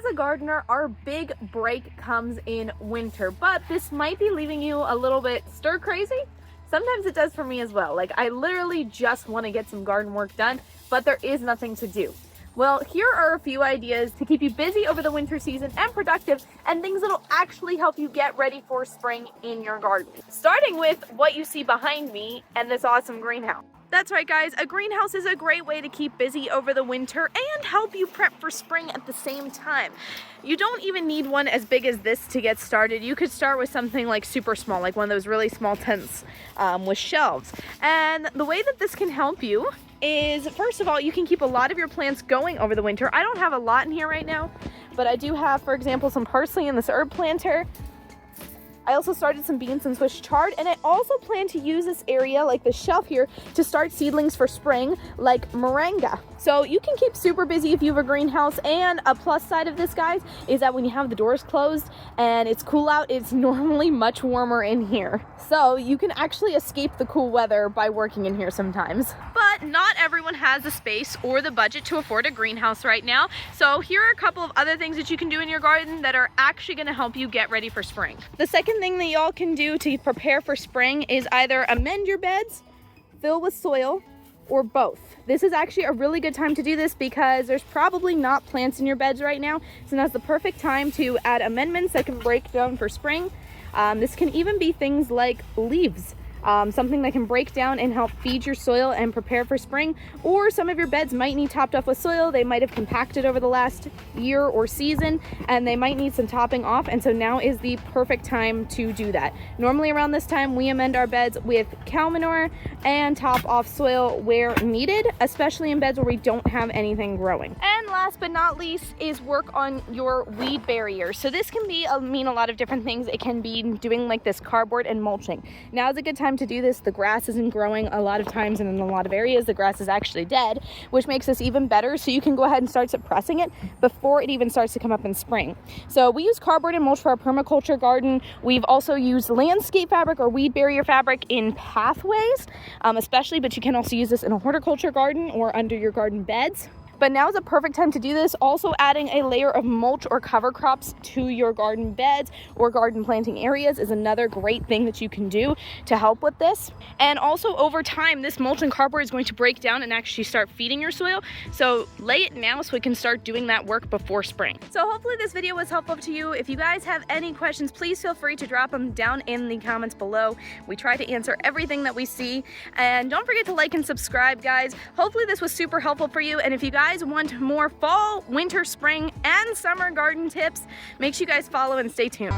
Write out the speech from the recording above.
a gardener, our big break comes in winter, but this might be leaving you a little bit stir crazy. Sometimes it does for me as well. Like, I literally just want to get some garden work done, but there is nothing to do. Well, here are a few ideas to keep you busy over the winter season and productive, and things that'll actually help you get ready for spring in your garden. Starting with what you see behind me and this awesome greenhouse. That's right, guys, a greenhouse is a great way to keep busy over the winter and help you prep for spring at the same time. You don't even need one as big as this to get started. You could start with something like super small, like one of those really small tents with shelves. And the way that this can help you is, first of all, you can keep a lot of your plants going over the winter. I don't have a lot in here right now, but I do have, for example, some parsley in this herb planter. I also started some beans and Swiss chard, and I also plan to use this area, like the shelf here, to start seedlings for spring, like moringa. So you can keep super busy if you have a greenhouse, and a plus side of this, guys, is that when you have the doors closed and it's cool out, it's normally much warmer in here. So you can actually escape the cool weather by working in here sometimes. But not everyone has the space or the budget to afford a greenhouse right now. So here are a couple of other things that you can do in your garden that are actually going to help you get ready for spring. The second thing that y'all can do to prepare for spring is either amend your beds, fill with soil, or both. This is actually a really good time to do this because there's probably not plants in your beds right now, so now's the perfect time to add amendments that can break down for spring. This can even be things like leaves. Something that can break down and help feed your soil and prepare for spring. Or some of your beds might need topped off with soil. They might have compacted over the last year or season, and they might need some topping off, and so now is the perfect time to do that. Normally around this time we amend our beds with cow manure and top off soil where needed, especially in beds where we don't have anything growing. And last but not least is work on your weed barrier. So this can mean a lot of different things. It can be doing like this cardboard and mulching. Now is a good time to do this. The grass isn't growing a lot of times, and in a lot of areas the grass is actually dead, which makes this even better. So you can go ahead and start suppressing it before it even starts to come up in spring. So we use cardboard and mulch for our permaculture garden. We've also used landscape fabric or weed barrier fabric in pathways, especially, but you can also use this in a horticulture garden or under your garden beds. But now is a perfect time to do this. Also, adding a layer of mulch or cover crops to your garden beds or garden planting areas is another great thing that you can do to help with this. And also, over time, this mulch and cardboard is going to break down and actually start feeding your soil. So lay it now so we can start doing that work before spring. So hopefully this video was helpful to you. If you guys have any questions, please feel free to drop them down in the comments below. We try to answer everything that we see. And don't forget to like and subscribe, guys. Hopefully this was super helpful for you. And if you guys want more fall, winter, spring, and summer garden tips, make sure you guys follow and stay tuned.